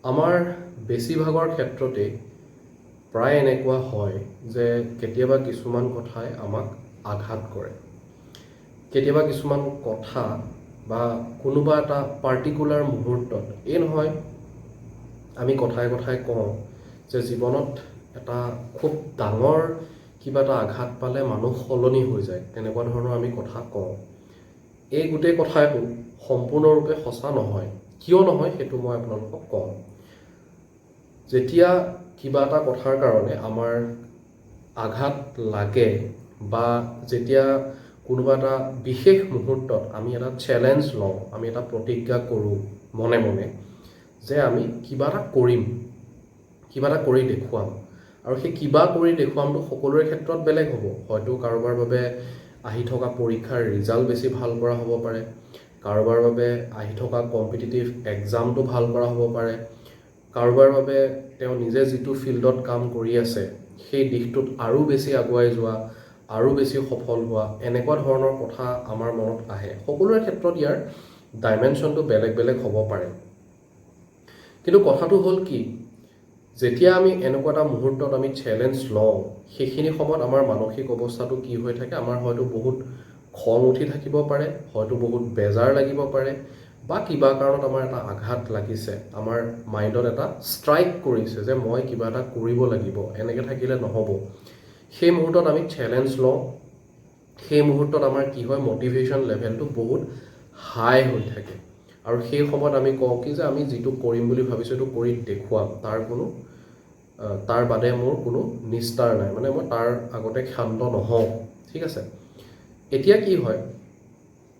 আমাৰ বেছিভাগৰ ক্ষেত্ৰতে প্ৰায় এনেকুৱা হয় যে কেতিয়াবা কিছুমান কথাই আমাক আঘাত কৰে। কেতিয়াবা কিছুমান কথা বা কোনোবা এটা পাৰ্টিকুলাৰ মুহূৰ্তত নহয় আমি কথাই কথাই কওঁ যে জীৱনত এটা খুব ডাঙৰ কিবা এটা আঘাত পালে মানুহ সলনি হৈ যায়, তেনেকুৱা ধৰণৰ আমি কথা কওঁ। এই গোটেই কথাটো সম্পূৰ্ণৰূপে সঁচা নহয়। কিয় নহয় সেইটো মই আপোনালোকক কওঁ। যেতিয়া কিবা এটা কথাৰ কাৰণে আমাৰ আঘাত লাগে বা যেতিয়া কোনোবা এটা বিশেষ মুহূৰ্তত আমি এটা চেলেঞ্জ লওঁ, আমি এটা প্ৰতিজ্ঞা কৰোঁ মনে মনে যে আমি কিবা এটা কৰিম, কিবা এটা কৰি দেখুৱাম, আৰু সেই কিবা কৰি দেখুৱামটো সকলোৰে ক্ষেত্ৰত বেলেগ হ'ব। হয়তো কাৰোবাৰ বাবে আহি থকা পৰীক্ষাৰ ৰিজাল্ট বেছি ভাল কৰা হ'ব পাৰে, কাৰোবাৰ বাবে আহি থকা কম্পিটিটিভ এক্সামটো ভাল কৰা হ'ব পাৰে, কাৰোবাৰ বাবে তেওঁ নিজে যিটো ফিল্ডত কাম কৰি আছে সেই দিশটোত আৰু বেছি আগুৱাই যোৱা, আৰু বেছি সফল হোৱা, এনেকুৱা ধৰণৰ কথা আমাৰ মনত আহে। সকলোৰে ক্ষেত্ৰত ইয়াৰ ডাইমেনশ্যনটো বেলেগ বেলেগ হ'ব পাৰে। কিন্তু কথাটো হ'ল কি, যেতিয়া আমি এনেকুৱা এটা মুহূৰ্তত আমি চেলেঞ্জ লওঁ, সেইখিনি সময়ত আমাৰ মানসিক অৱস্থাটো কি হৈ থাকে, আমাৰ হয়তো বহুত খং উঠি থাকিব পাৰে, হয়তো বহুত বেজাৰ লাগিব পাৰে, বা কিবা কাৰণত আমাৰ এটা আঘাত লাগিছে, আমাৰ মাইণ্ডত এটা ষ্ট্ৰাইক কৰিছে যে মই কিবা এটা কৰিব লাগিব, এনেকৈ থাকিলে নহ'ব। সেই মুহূৰ্তত আমি চেলেঞ্জ লওঁ, সেই মুহূৰ্তত আমাৰ কি হয়, মটিভেশ্যন লেভেলটো বহুত হাই হৈ থাকে, আৰু সেই সময়ত আমি কওঁ কি যে আমি যিটো কৰিম বুলি ভাবিছোঁ সেইটো কৰি দেখুৱাম, তাৰ বাদে মোৰ কোনো নিস্তাৰ নাই, মানে মই তাৰ আগতে ক্ষান্ত নহওঁ। ঠিক আছে, এতিয়া কি হয়,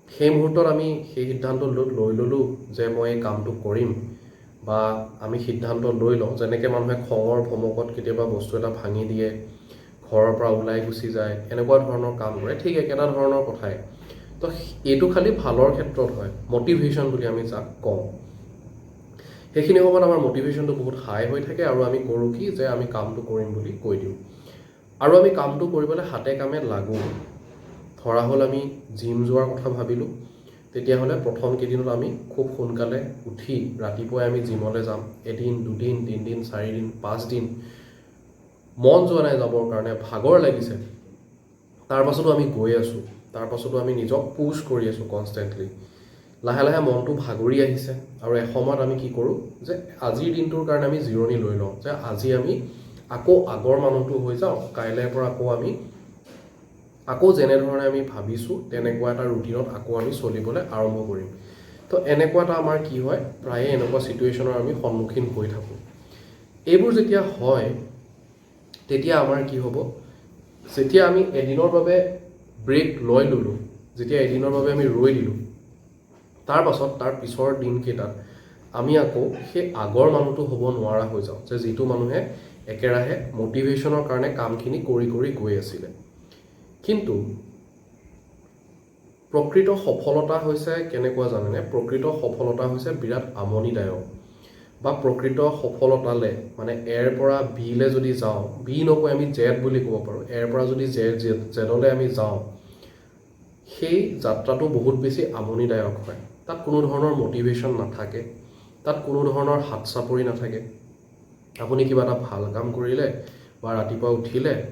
সেই মুহূৰ্তত আমি সেই সিদ্ধান্ত লৈ ল'লোঁ যে মই এই কামটো কৰিম, বা আমি সিদ্ধান্ত লৈ লওঁ, যেনেকৈ মানুহে খঙৰ ভমকত কেতিয়াবা বস্তু এটা ভাঙি দিয়ে, ঘৰৰ পৰা ওলাই গুচি যায়, এনেকুৱা ধৰণৰ কাম কৰে। ঠিক একেটা ধৰণৰ কথাই। তো এইটো খালি ভালৰ ক্ষেত্ৰত হয়, মটিভেশ্যন বুলি আমি যাক কওঁ। সেইখিনি সময়ত আমাৰ মটিভেশ্যনটো বহুত হাই হৈ থাকে, আৰু আমি কৰোঁ কি যে আমি কামটো কৰিম বুলি কৈ দিওঁ, আৰু আমি কামটো কৰিবলৈ হাতে কামে লাগোঁ। ধৰা হ'ল আমি জিম যোৱাৰ কথা ভাবিলোঁ, তেতিয়াহ'লে প্ৰথম কেইদিনত আমি খুব সোনকালে উঠি ৰাতিপুৱাই আমি জিমলৈ যাম। এদিন, দুদিন, 3 দিন, 4 দিন, 5 দিন মন যোৱা নাই যাবৰ কাৰণে, ভাগৰ লাগিছে, তাৰ পাছতো আমি গৈ আছোঁ, তাৰ পাছতো আমি নিজক পুছ কৰি আছোঁ কনষ্টেণ্টলি। লাহে লাহে মনটো ভাগৰি আহিছে, আৰু এসময়ত আমি কি কৰোঁ যে আজিৰ দিনটোৰ কাৰণে আমি জিৰণি লৈ লওঁ, যে আজি আমি আকৌ আগৰ মানুহটো হৈ যাওঁ, কাইলৈৰ পৰা আকৌ যেনেধৰণে আমি ভাবিছোঁ তেনেকুৱা এটা ৰুটিনত আকৌ আমি চলিবলৈ আৰম্ভ কৰিম। তো এনেকুৱা এটা আমাৰ কি হয়, প্ৰায়ে এনেকুৱা ছিটুৱেশ্যনৰ আমি সন্মুখীন হৈ থাকোঁ। এইবোৰ যেতিয়া হয়, তেতিয়া আমাৰ কি হ'ব, যেতিয়া আমি এদিনৰ বাবে ব্ৰেক লৈ ল'লোঁ, যেতিয়া এদিনৰ বাবে আমি ৰৈ দিলোঁ, তাৰ পিছৰ দিনকেইটাত আমি আকৌ সেই আগৰ মানুহটো হ'ব নোৱাৰা হৈ যাওঁ, যে যিটো মানুহে একেৰাহে মটিভেশ্যনৰ কাৰণে কামখিনি কৰি কৰি গৈ আছিলে। কিন্তু প্ৰকৃত সফলতা হৈছে কেনেকুৱা জানেনে? প্ৰকৃত সফলতা হৈছে বিৰাট আমনিদায়ক, বা প্ৰকৃত সফলতালে মানে এৰ পৰা বিলে যদি যাওঁ, বি নকৈ আমি জেড বুলি ক'ব পাৰোঁ, এৰ পৰা যদি জেডলৈ আমি যাওঁ, সেই যাত্ৰাটো বহুত বেছি আমনিদায়ক হয়। তাত কোনো ধৰণৰ মটিভেশ্যন নাথাকে, তাত কোনো ধৰণৰ হাত চাপৰি নাথাকে। আপুনি কিবা এটা ভাল কাম কৰিলে, বা ৰাতিপুৱা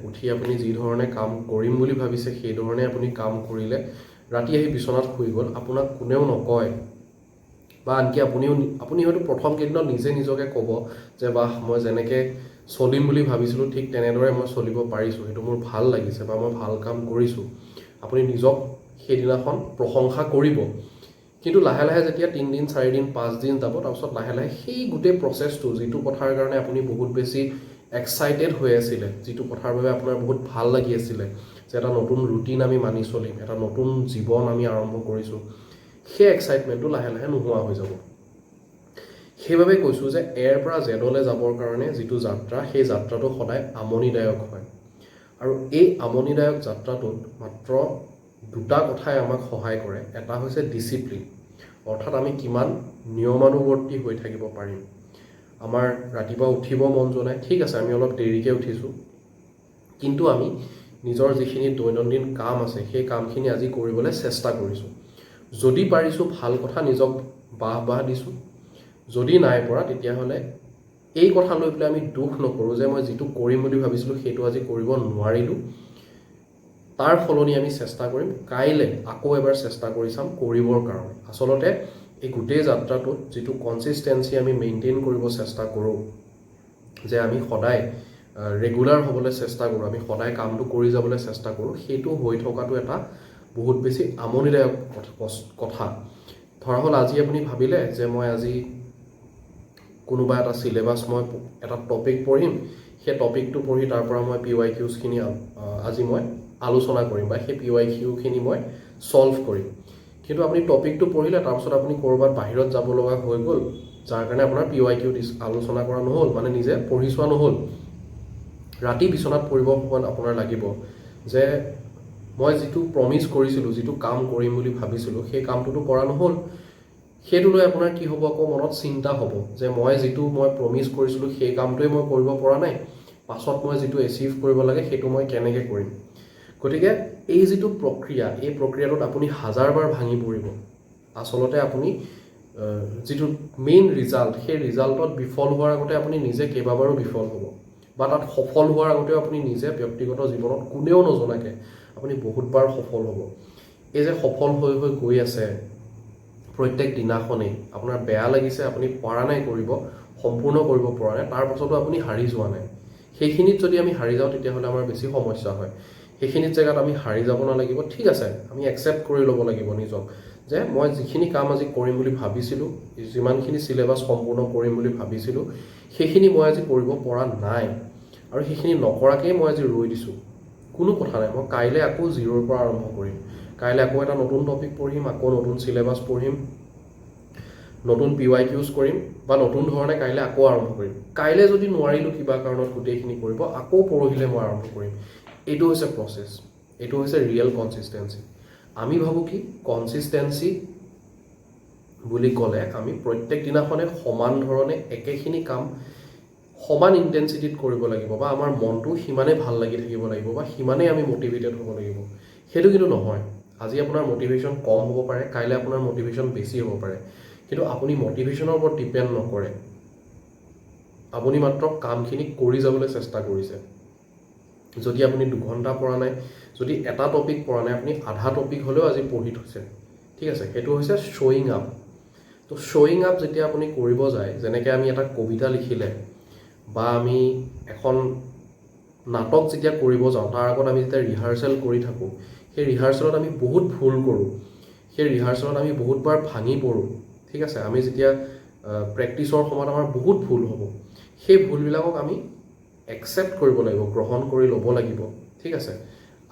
উঠি আপুনি যি ধৰণে কাম কৰিম বুলি ভাবিছে সেই ধৰণে আপুনি কাম কৰিলে, ৰাতি আহি বিচনাত শুই গ'ল, আপোনাক কোনেও নকয়, বা আনকি আপুনি হয়তো প্ৰথম কেইদিনত নিজে নিজকে ক'ব যে বাহ, মই যেনেকৈ চলিম বুলি ভাবিছিলোঁ ঠিক তেনেদৰে মই চলিব পাৰিছোঁ, সেইটো মোৰ ভাল লাগিছে, বা মই ভাল কাম কৰিছোঁ। আপুনি নিজক সেইদিনাখন প্ৰশংসা কৰিব। কিন্তু লাহে লাহে যেতিয়া 3 দিন, 4 দিন, 5 দিন যাব, তাৰপিছত লাহে লাহে সেই গোটেই প্ৰচেছটো, যিটো কথাৰ কাৰণে আপুনি বহুত বেছি এক্সাইটেড হৈ আছিলে, যিটো কথাৰ বাবে আপোনাৰ বহুত ভাল লাগি আছিলে, যে এটা নতুন ৰুটিন আমি মানি চলিম, এটা নতুন জীৱন আমি আৰম্ভ কৰিছোঁ, সেই এক্সাইটমেণ্টটো লাহে লাহে নোহোৱা হৈ যাব। সেইবাবে কৈছোঁ যে এৰ পৰা জেডলৈ যাবৰ কাৰণে যিটো যাত্ৰা, সেই যাত্ৰাটো সদায় আমনিদায়ক হয়। আৰু এই আমনিদায়ক যাত্ৰাটোত মাত্ৰ দুটা কথাই আমাক সহায় কৰে। এটা হৈছে ডিচিপ্লিন, অৰ্থাৎ আমি কিমান নিয়মানুৱৰ্তী হৈ থাকিব পাৰিম। আমাৰ ৰাতিপুৱা উঠিব মন যোৱা নাই, ঠিক আছে, আমি অলপ দেৰিকৈ উঠিছোঁ, কিন্তু আমি নিজৰ যিখিনি দৈনন্দিন কাম আছে সেই কামখিনি আজি কৰিবলৈ চেষ্টা কৰিছোঁ। যদি পাৰিছোঁ ভাল কথা, নিজক বাহ দিছোঁ, যদি নাই পৰা তেতিয়াহ'লে এই কথা লৈ পেলাই আমি দুখ নকৰোঁ যে মই যিটো কৰিম বুলি ভাবিছিলোঁ সেইটো আজি কৰিব নোৱাৰিলোঁ। তাৰ সলনি আমি চেষ্টা কৰিম কাইলৈ আকৌ এবাৰ চেষ্টা কৰি চাম কৰিবৰ কাৰণে। আচলতে এই গোটেই যাত্ৰাটোত যিটো কনচিষ্টেঞ্চি আমি মেইনটেইন কৰিব চেষ্টা কৰোঁ, যে আমি সদায় ৰেগুলাৰ হ'বলৈ চেষ্টা কৰোঁ, আমি সদায় কামটো কৰি যাবলৈ চেষ্টা কৰোঁ, সেইটো হৈ থকাটো এটা বহুত বেছি আমনিদায়ক কথা। ধৰা হ'ল আজি আপুনি ভাবিলে যে মই আজি কোনোবা এটা চিলেবাছ মই এটা টপিক পঢ়িম, সেই টপিকটো পঢ়ি তাৰ পৰা মই PYQsখিনি আজি মই আলোচনা কৰিম বা সেই PYQখিনি মই ছল্ভ কৰিম। কিন্তু আপুনি টপিকটো পঢ়িলে, তাৰপিছত আপুনি ক'ৰবাত বাহিৰত যাব লগা হৈ গ'ল, যাৰ কাৰণে আপোনাৰ PYQ আলোচনা কৰা নহ'ল, মানে নিজে পঢ়ি চোৱা নহ'ল। ৰাতি বিচনাত পৰিব সময়ত আপোনাৰ লাগিব যে মই যিটো প্ৰমিছ কৰিছিলোঁ, যিটো কাম কৰিম বুলি ভাবিছিলোঁ, সেই কামটোতো কৰা নহ'ল। সেইটো লৈ আপোনাৰ কি হ'ব, আকৌ মনত চিন্তা হ'ব যে মই প্ৰমিছ কৰিছিলোঁ সেই কামটোৱে মই কৰিব পৰা নাই, পাছত মই যিটো এচিভ কৰিব লাগে সেইটো মই কেনেকৈ কৰিম। গতিকে এই যিটো প্ৰক্ৰিয়া, এই প্ৰক্ৰিয়াটোত আপুনি হাজাৰবাৰ ভাঙি পৰিব। আচলতে আপুনি যিটো মেইন ৰিজাল্ট, সেই ৰিজাল্টত বিফল হোৱাৰ আগতে আপুনি নিজে কেইবাবাৰো বিফল হ'ব, বা তাত সফল হোৱাৰ আগতেও আপুনি নিজে ব্যক্তিগত জীৱনত কোনেও নজনাকৈ আপুনি বহুতবাৰ সফল হ'ব। এই যে সফল হৈ হৈ গৈ আছে প্ৰত্যেক দিনাখনেই, আপোনাৰ বেয়া লাগিছে, আপুনি পৰা নাই কৰিব, সম্পূৰ্ণ কৰিব পৰা নাই, তাৰ পাছতো আপুনি হাৰি যোৱা নাই। সেইখিনিত যদি আমি হাৰি যাওঁ তেতিয়াহ'লে আমাৰ বেছি সমস্যা হয়। সেইখিনিত জেগাত আমি হাৰি যাব নালাগিব। ঠিক আছে, আমি একচেপ্ট কৰি ল'ব লাগিব নিজক যে মই যিখিনি কাম আজি কৰিম বুলি ভাবিছিলোঁ, যিমানখিনি চিলেবাছ সম্পূৰ্ণ কৰিম বুলি ভাবিছিলোঁ, সেইখিনি মই আজি কৰিব পৰা নাই, আৰু সেইখিনি নকৰাকেই মই আজি ৰৈ দিছোঁ। কোনো কথা নাই, মই কাইলৈ আকৌ জিৰ'ৰ পৰা আৰম্ভ কৰিম। কাইলৈ আকৌ এটা নতুন টপিক পঢ়িম, আকৌ নতুন চিলেবাছ পঢ়িম, নতুন PYQs কৰিম, বা নতুন ধৰণে কাইলৈ আকৌ আৰম্ভ কৰিম। কাইলৈ যদি নোৱাৰিলোঁ কিবা কাৰণত গোটেইখিনি কৰিব, আকৌ পৰহিলৈ মই আৰম্ভ কৰিম। এইটো হৈছে প্ৰচেছ, এইটো হৈছে ৰিয়েল কনচিষ্টেঞ্চি। আমি ভাবোঁ কি কনচিষ্টেঞ্চি বুলি ক'লে আমি প্ৰত্যেক দিনাখনে সমান ধৰণে একেখিনি কাম সমান ইণ্টেনচিটিত কৰিব লাগিব, বা আমাৰ মনটো সিমানেই ভাল লাগি থাকিব লাগিব, বা সিমানেই আমি মটিভেটেড হ'ব লাগিব। সেইটো কিন্তু নহয়। আজি আপোনাৰ মটিভেশ্যন কম হ'ব পাৰে, কাইলৈ আপোনাৰ মটিভেশ্যন বেছি হ'ব পাৰে, কিন্তু আপুনি মটিভেশ্যনৰ ওপৰত ডিপেণ্ড নকৰে, আপুনি মাত্ৰ কামখিনি কৰি যাবলৈ চেষ্টা কৰিছে। যদি আপুনি 2 ঘণ্টা পৰা নাই, যদি এটা টপিক পৰা নাই, আপুনি আধা টপিক হ'লেও আজি পঢ়ি থৈছে, ঠিক আছে, সেইটো হৈছে শ্বয়িং আপ। তো শ্বয়িং আপ যেতিয়া আপুনি কৰিব যায়, যেনেকৈ আমি এটা কবিতা লিখিলে বা আমি এখন নাটক যেতিয়া কৰিব যাওঁ, তাৰ আগত আমি যেতিয়া ৰিহাৰ্চেল কৰি থাকোঁ, সেই ৰিহাৰ্চেলত আমি বহুত ভুল কৰোঁ, সেই ৰিহাৰ্চেলত আমি বহুতবাৰ ভাঙি পৰোঁ, ঠিক আছে। আমি যেতিয়া প্ৰেক্টিছৰ সময়ত আমাৰ বহুত ভুল হ'ব, সেই ভুলবিলাকক আমি একচেপ্ট কৰিব লাগিব, গ্ৰহণ কৰি ল'ব লাগিব, ঠিক আছে।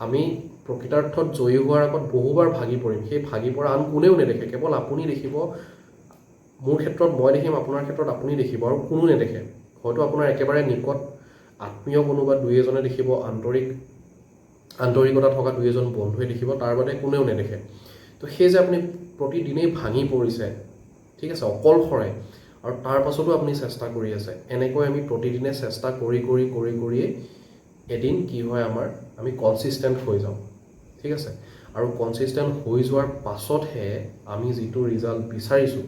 আমি প্ৰকৃতাৰ্থত জয়ী হোৱাৰ আগত বহুবাৰ ভাগি পৰিম, সেই ভাগি পৰা আন কোনেও নেদেখে, কেৱল আপুনি দেখিব। মোৰ ক্ষেত্ৰত মই দেখিম, আপোনাৰ ক্ষেত্ৰত আপুনি দেখিব, আৰু কোনো নেদেখে। হয়তো আপোনাৰ একেবাৰে নিকট আত্মীয় কোনোবা 2-এজনে দেখিব, আন্তৰিকতা থকা 2-এজন বন্ধুৱে দেখিব, তাৰ বাদে কোনেও নেদেখে। তো সেই যে আপুনি প্ৰতিদিনেই ভাঙি পৰিছে, ঠিক আছে, অকলশৰে, আৰু তাৰ পাছতো আপুনি চেষ্টা কৰি আছে, এনেকৈ আমি প্ৰতিদিনে চেষ্টা কৰিয়ে এদিন কি হয়, আমি কনচিষ্টেণ্ট হৈ যাওঁ, ঠিক আছে। আৰু কনচিষ্টেণ্ট হৈ যোৱাৰ পাছতহে আমি যিটো ৰিজাল্ট বিচাৰিছোঁ,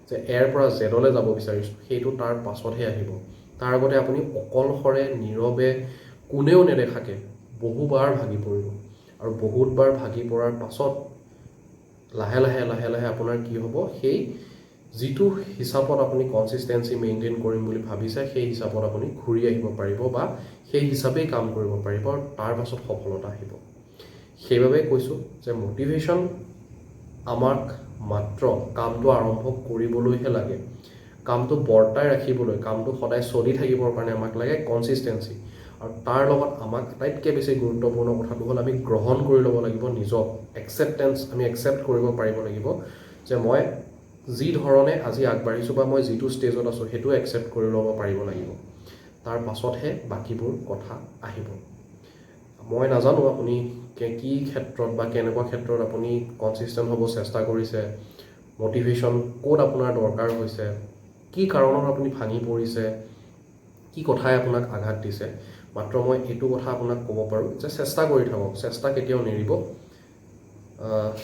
যে এৰ পৰা জেডলৈ যাব বিচাৰিছোঁ, সেইটো তাৰ পাছতহে আহিব। তাৰ আগতে আপুনি অকলশৰে নীৰৱে কোনেও নেদেখাকৈ বহুবাৰ ভাগি পৰিব, আৰু বহুতবাৰ ভাগি পৰাৰ পাছত লাহে লাহে আপোনাৰ কি হ'ব, সেই যিটো হিচাপত আপুনি কনচিষ্টেঞ্চি মেইনটেইন কৰিম বুলি ভাবিছে, সেই হিচাপত আপুনি ঘূৰি আহিব পাৰিব, বা সেই হিচাপেই কাম কৰিব পাৰিব, আৰু তাৰ পাছত সফলতা আহিব। সেইবাবে কৈছোঁ যে মটিভেশ্যন আমাক মাত্ৰ কামটো আৰম্ভ কৰিবলৈহে লাগে, কামটো বৰ্তাই ৰাখিবলৈ, কামটো সদায় চলি থাকিবৰ কাৰণে আমাক লাগে কনচিষ্টেঞ্চি। আৰু তাৰ লগত আমাক আটাইতকৈ বেছি গুৰুত্বপূৰ্ণ কথাটো হ'ল আমি গ্ৰহণ কৰি ল'ব লাগিব নিজক, আমি একচেপ্ট কৰিব পাৰিব লাগিব যে মই যি ধৰণে আজি আগবাঢ়িছোঁ, বা মই যিটো ষ্টেজত আছোঁ, সেইটো একচেপ্ট কৰি ল'ব পাৰিব লাগিব। তাৰ পাছতহে বাকীবোৰ কথা আহিব। মই নাজানো আপুনি কি ক্ষেত্ৰত বা কেনেকুৱা ক্ষেত্ৰত আপুনি কনচিষ্টেণ্ট হ'ব চেষ্টা কৰিছে, মটিভেশ্যন ক'ত আপোনাৰ দৰকাৰ হৈছে, কি কাৰণত আপুনি ভাঙি পৰিছে, কি কথাই আপোনাক আঘাত দিছে। মাত্ৰ মই এইটো কথা আপোনাক ক'ব পাৰোঁ যে চেষ্টা কৰি থাকক, চেষ্টা কেতিয়াও নেৰিব,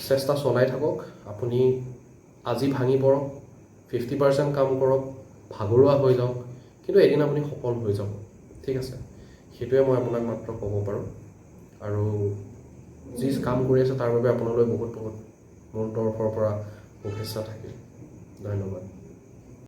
চেষ্টা চলাই থাকক। আপুনি আজি ভাঙি পৰক, 50% কাম কৰক, ভাগৰুৱা হৈ যাওক, কিন্তু এদিন আপুনি সফল হৈ যাব। ঠিক আছে, সেইটোৱে মই আপোনাক মাত্ৰ ক'ব পাৰোঁ। আৰু যি কাম কৰি আছে তাৰ বাবে আপোনালৈ বহুত বহুত মোৰ তৰফৰ পৰা শুভেচ্ছা থাকিল। ধন্যবাদ।